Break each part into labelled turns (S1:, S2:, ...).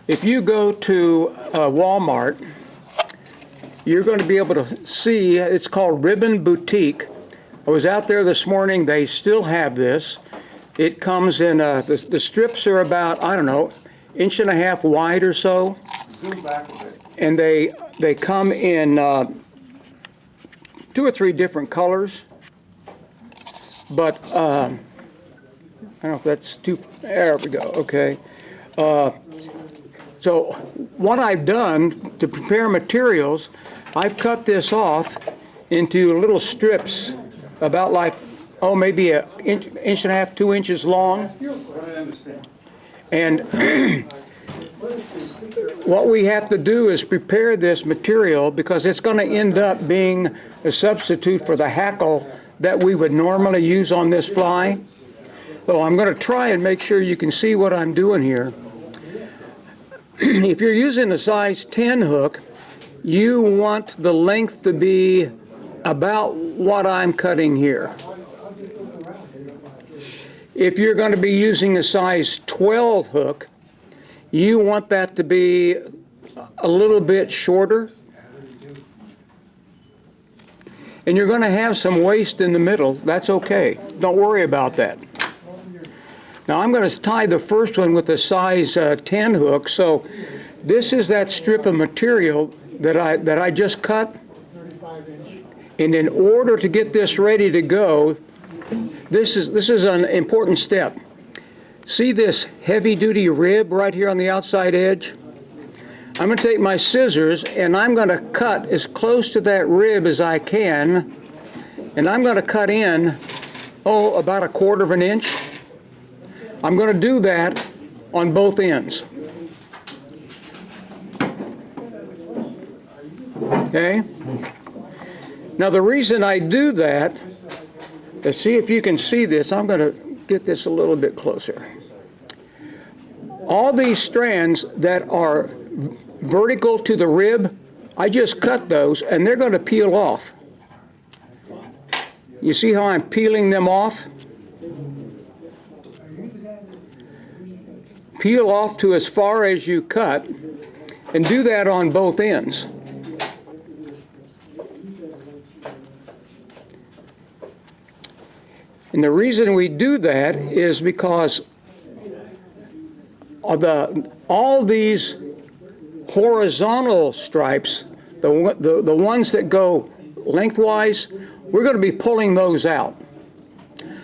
S1: If you go to Walmart, you're going to be able to see, it's called Ribbon Boutique. I was out there this morning, they still have this. It comes in, the strips are about, I don't know, 1.5 inches wide or so.
S2: Zoom back a bit.
S1: And they come in 2 or 3 different colors. But, I don't know if that's too, there we go, okay. So what I've done to prepare materials, I've cut this off into little strips about like, oh, maybe 1.5 inches, 2 inches long. And what we have to do is prepare this material because it's going to end up being a substitute for the hackle that we would normally use on this fly. So I'm going to try and make sure you can see what I'm doing here. If you're using a size 10 hook, you want the length to be about what I'm cutting here. If you're going to be using a size 12 hook, you want that to be a little bit shorter. And you're going to have some waste in the middle. That's okay. Don't worry about that. Now I'm going to tie the first one with a size 10 hook. So this is that strip of material that I just cut. And in order to get this ready to go, this is an important step. See this heavy-duty rib right here on the outside edge? I'm going to take my scissors and I'm going to cut as close to that rib as I can. And I'm going to cut in, about 1/4 inch. I'm going to do that on both ends. Okay? Now the reason I do that, let's see if you can see this. I'm going to get this a little bit closer. All these strands that are vertical to the rib, I just cut those and they're going to peel off. You see how I'm peeling them off? Peel off to as far as you cut and do that on both ends. And the reason we do that is because of all these horizontal stripes, the ones that go lengthwise, we're going to be pulling those out.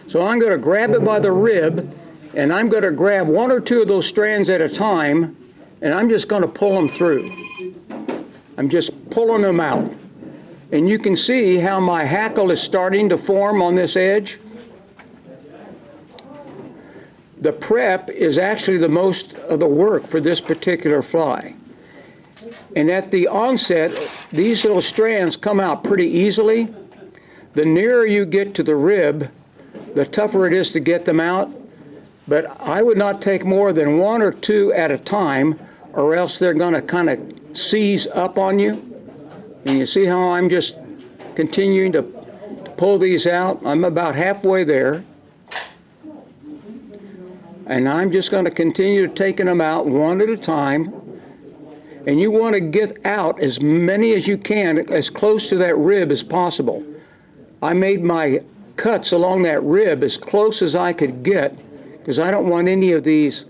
S1: So I'm going to grab it by the rib, and I'm going to grab 1 or 2 of those strands at a time, and I'm just going to pull them through. I'm just pulling them out. And you can see how my hackle is starting to form on this edge. The prep is actually the most of the work for this particular fly. And at the onset, these little strands come out pretty easily. The nearer you get to the rib, the tougher it is to get them out. But I would not take more than 1 or 2 at a time, or else they're going to kind of seize up on you. And you see how I'm just continuing to pull these out? I'm about halfway there. And I'm just going to continue taking them out one at a time. And you want to get out as many as you can, as close to that rib as possible. I made my cuts along that rib as close as I could get, because I don't want any of these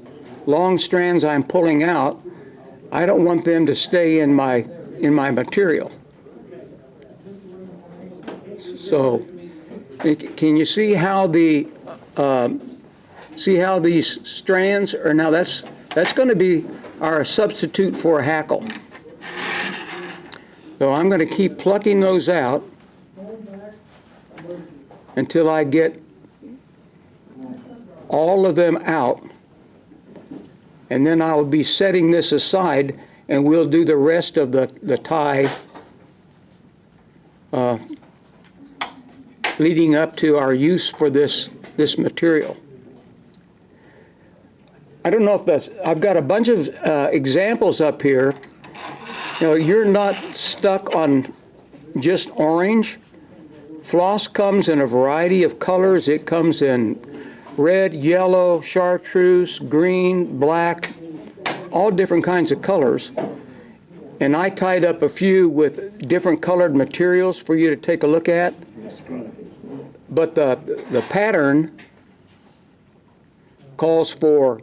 S1: long strands I'm pulling out, I don't want them to stay in my material. So, can you see how these strands are? Now that's going to be our substitute for a hackle. So I'm going to keep plucking those out until I get all of them out, and then I'll be setting this aside and we'll do the rest of the tie leading up to our use for this material. I don't know if that's, I've got a bunch of examples up here. You know, you're not stuck on just orange. Floss comes in a variety of colors. It comes in red, yellow, chartreuse, green, black. all different kinds of colors. And I tied up a few with different colored materials for you to take a look at. But the pattern calls for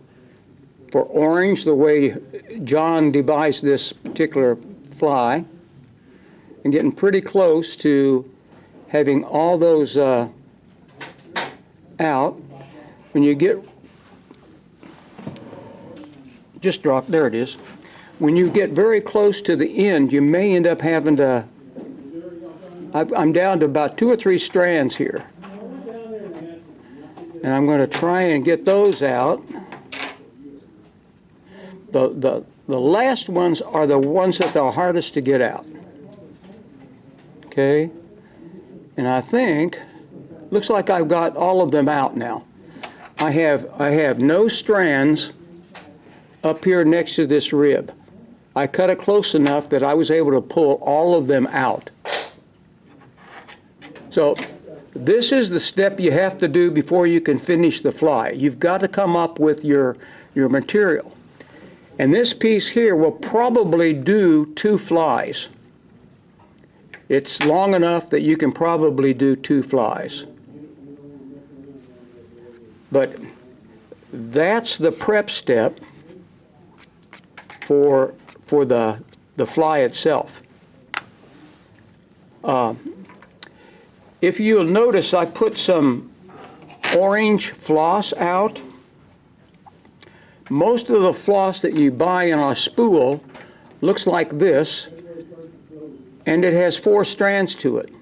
S1: orange, the way John devised this particular fly, and getting pretty close to having all those out. When you get, just drop, there it is. When you get very close to the end, you may end up having to, I'm down to about 2 or 3 strands here. And I'm going to try and get those out. The last ones are the ones that are hardest to get out. Okay? And I think, looks like I've got all of them out now. I have no strands up here next to this rib. I cut it close enough that I was able to pull all of them out. So this is the step you have to do before you can finish the fly. You've got to come up with your material. And this piece here will probably do 2 flies. It's long enough that you can probably do 2 flies. But that's the prep step for the fly itself. If you'll notice, I put some orange floss out. Most of the floss that you buy in a spool looks like this, and it has 4 strands to it.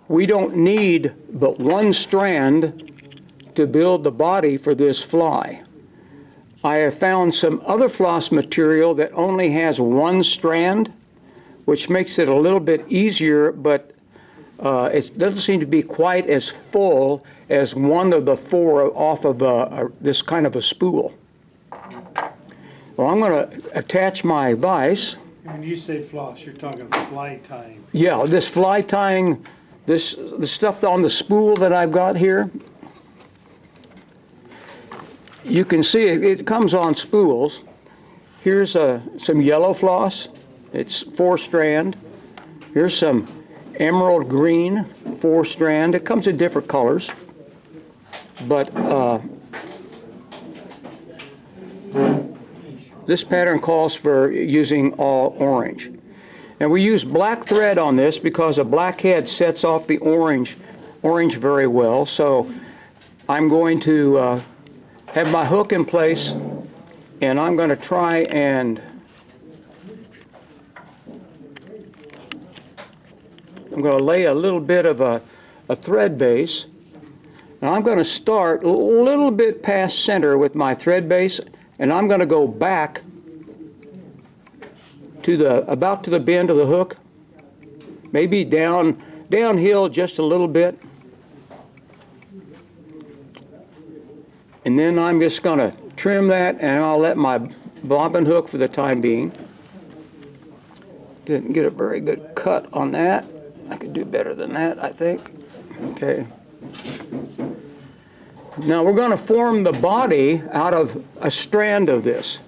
S1: We don't need but 1 strand to build the body for this fly. I have found some other floss material that only has 1 strand, which makes it a little bit easier, but it doesn't seem to be quite as full as one of the 4 off of this kind of a spool. Well, I'm going to attach my vise.
S2: When you say floss, you're talking fly tying.
S1: Yeah, this fly tying, the stuff on the spool that I've got here. You can see it comes on spools. Here's some yellow floss. It's 4 strand. Here's some emerald green 4 strand. It comes in different colors. But this pattern calls for using all orange. And we use black thread on this because a black head sets off the orange very well. So I'm going to have my hook in place, and I'm going to try and I'm going to lay a little bit of a thread base, and I'm going to start a little bit past center with my thread base, and I'm going to go back to about to the bend of the hook, maybe downhill just a little bit. And then I'm just going to trim that, and I'll let my bobbin hook for the time being. Didn't get a very good cut on that. I could do better than that, I think. Okay. Now we're going to form the body out of a strand of this.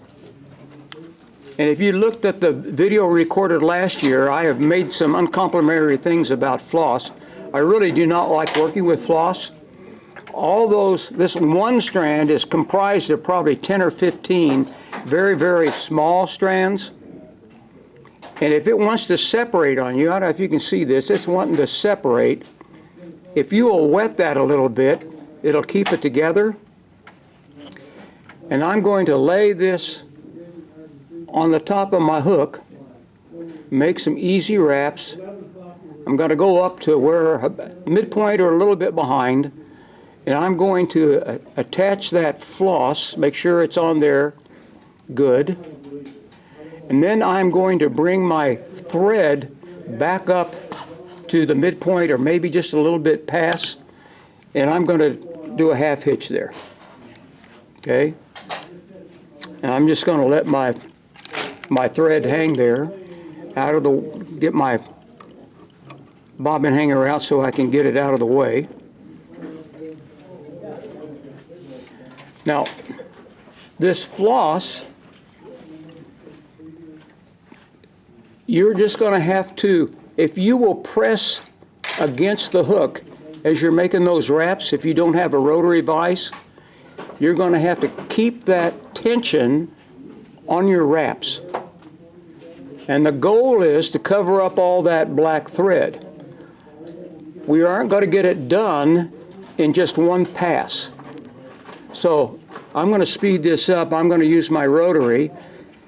S1: And if you looked at the video recorded last year, I have made some uncomplimentary things about floss. I really do not like working with floss. This 1 strand is comprised of probably 10 or 15 very, very small strands. And if it wants to separate on you, I don't know if you can see this, it's wanting to separate. If you will wet that a little bit, it'll keep it together. And I'm going to lay this on the top of my hook, make some easy wraps. I'm going to go up to where midpoint or a little bit behind, and I'm going to attach that floss, make sure it's on there good. And then I'm going to bring my thread back up to the midpoint or maybe just a little bit past, and I'm going to do a half hitch there. Okay? And I'm just going to let my thread hang there get my bobbin hanger out so I can get it out of the way. Now, this floss you're just going to have to, if you will press against the hook as you're making those wraps, if you don't have a rotary vise, you're going to have to keep that tension on your wraps. And the goal is to cover up all that black thread. We aren't going to get it done in just one pass. So I'm going to speed this up. I'm going to use my rotary,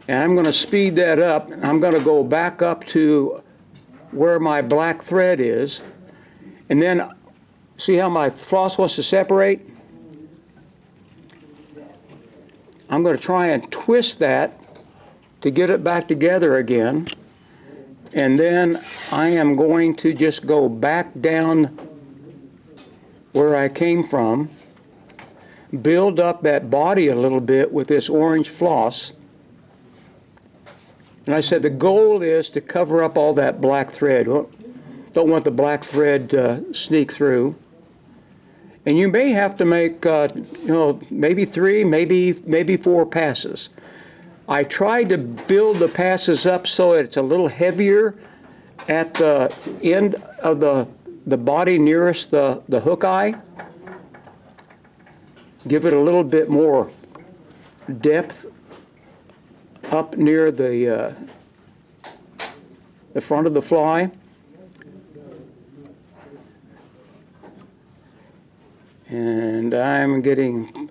S1: and I'm going to speed that up. I'm going to go back up to where my black thread is, and then see how my floss wants to separate? I'm going to try and twist that to get it back together again, and then I am going to just go back down where I came from, build up that body a little bit with this orange floss. And I said the goal is to cover up all that black thread. Well, don't want the black thread to sneak through. And you may have to make, maybe 3, maybe 4 passes. I tried to build the passes up so it's a little heavier at the end of the body nearest the hook eye. Give it a little bit more depth up near the front of the fly. And I'm getting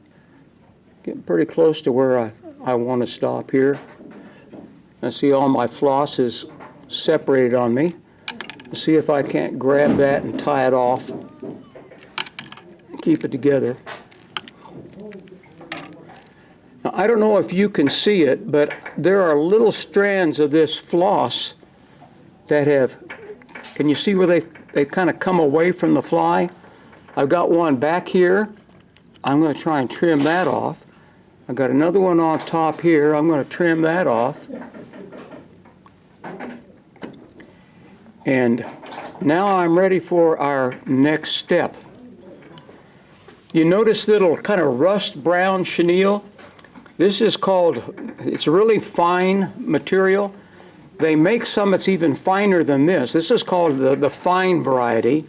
S1: pretty close to where I want to stop here. I see all my floss is separated on me. Let's see if I can't grab that and tie it off. Keep it together. Now, I don't know if you can see it, but there are little strands of this floss that have, can you see where they kind of come away from the fly? I've got one back here. I'm going to try and trim that off. I've got another one on top here. I'm going to trim that off. And now I'm ready for our next step. You notice little kind of rust brown chenille? This is called, it's a really fine material. They make some that's even finer than this. This is called the fine variety.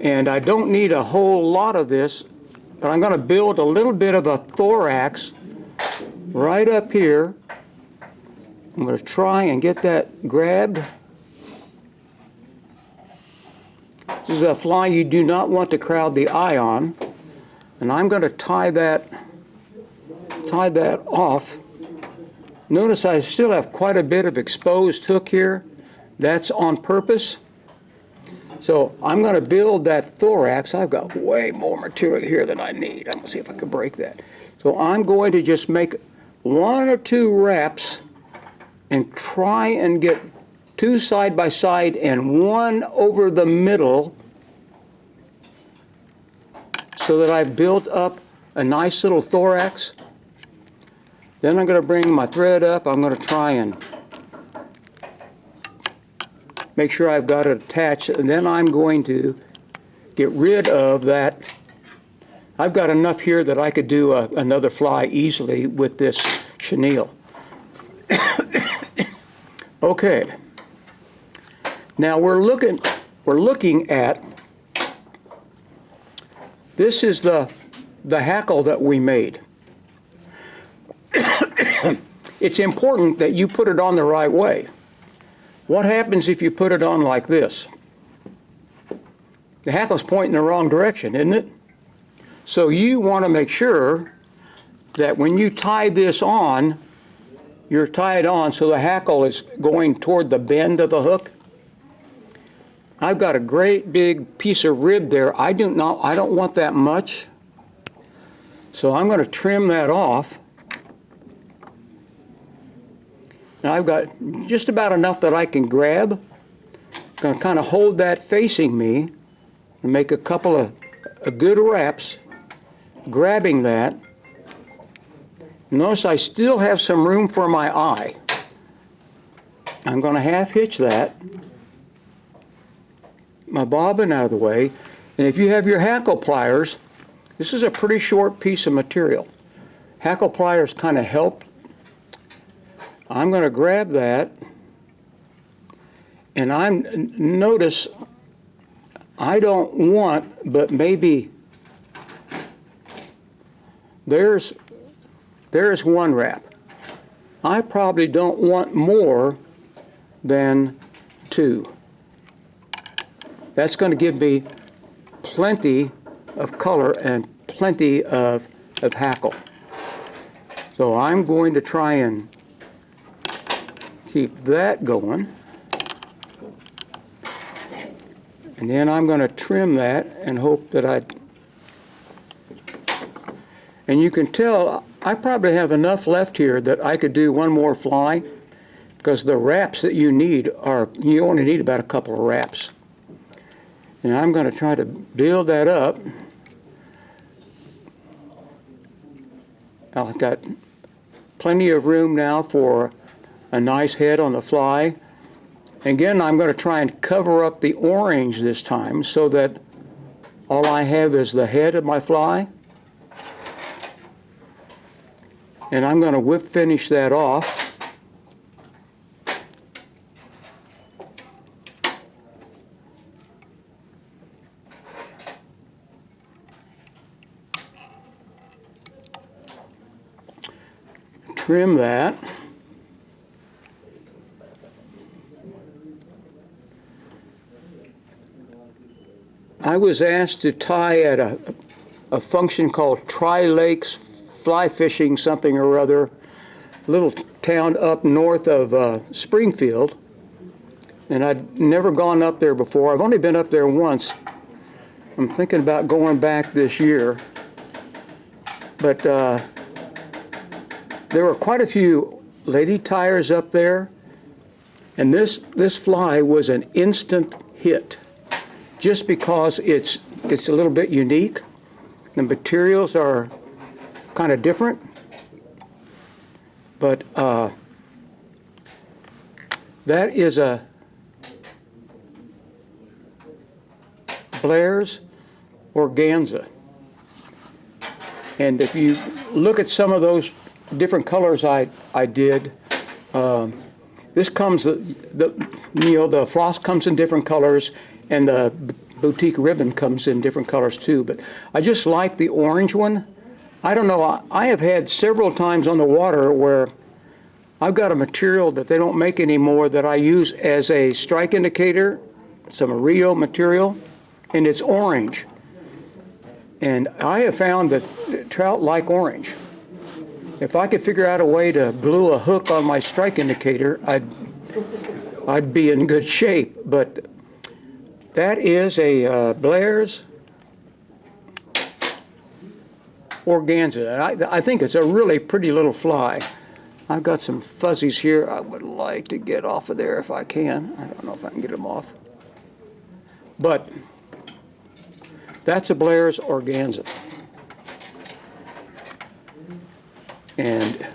S1: And I don't need a whole lot of this, but I'm going to build a little bit of a thorax right up here. I'm going to try and get that grabbed. This is a fly you do not want to crowd the eye on. And I'm going to tie that off. Notice I still have quite a bit of exposed hook here. That's on purpose. So I'm going to build that thorax. I've got way more material here than I need. I'm going to see if I can break that. So I'm going to just make 1 or 2 wraps and try and get 2 side by side and 1 over the middle so that I've built up a nice little thorax. Then I'm going to bring my thread up. I'm going to try and make sure I've got it attached, and then I'm going to get rid of that. I've got enough here that I could do another fly easily with this chenille. Okay. Now we're looking at, this is the hackle that we made. It's important that you put it on the right way. What happens if you put it on like this? The hackle's pointing the wrong direction, isn't it? So you want to make sure that when you tie this on, you're tied on so the hackle is going toward the bend of the hook. I've got a great big piece of rib there. I don't want that much. So I'm going to trim that off. Now I've got just about enough that I can grab. I'm going to kind of hold that facing me and make a couple of good wraps, grabbing that. Notice I still have some room for my eye. I'm going to half hitch that, my bobbin out of the way, and if you have your hackle pliers, this is a pretty short piece of material. Hackle pliers kind of help. I'm going to grab that And notice, I don't want, but maybe, there's one wrap. I probably don't want more than 2. That's going to give me plenty of color and plenty of hackle. So I'm going to try and keep that going. And then I'm going to trim that and hope that and you can tell I probably have enough left here that I could do one more fly, because the wraps that you need you only need about a couple of wraps. And I'm going to try to build that up. I've got plenty of room now for a nice head on the fly. Again, I'm going to try and cover up the orange this time so that all I have is the head of my fly. And I'm going to whip finish that off. Trim that. I was asked to tie at a function called Tri-Lakes Fly Fishing something or other, a little town up north of Springfield, and I'd never gone up there before. I've only been up there once. I'm thinking about going back this year, but there were quite a few lady tyers up there, and this fly was an instant hit, just because it's a little bit unique. The materials are kind of different, but that is a Blair'S Organza. And if you look at some of those different colors I did, this comes, the floss comes in different colors, and the boutique ribbon comes in different colors too. But I just like the orange one. I don't know, I have had several times on the water where I've got a material that they don't make anymore that I use as a strike indicator, some Rio material, and it's orange. And I have found that trout like orange. If I could figure out a way to glue a hook on my strike indicator, I'd be in good shape. But that is a Blair'S Organza. I think it's a really pretty little fly. I've got some fuzzies here I would like to get off of there if I can. I don't know if I can get them off. But that's a Blair'S Organza. And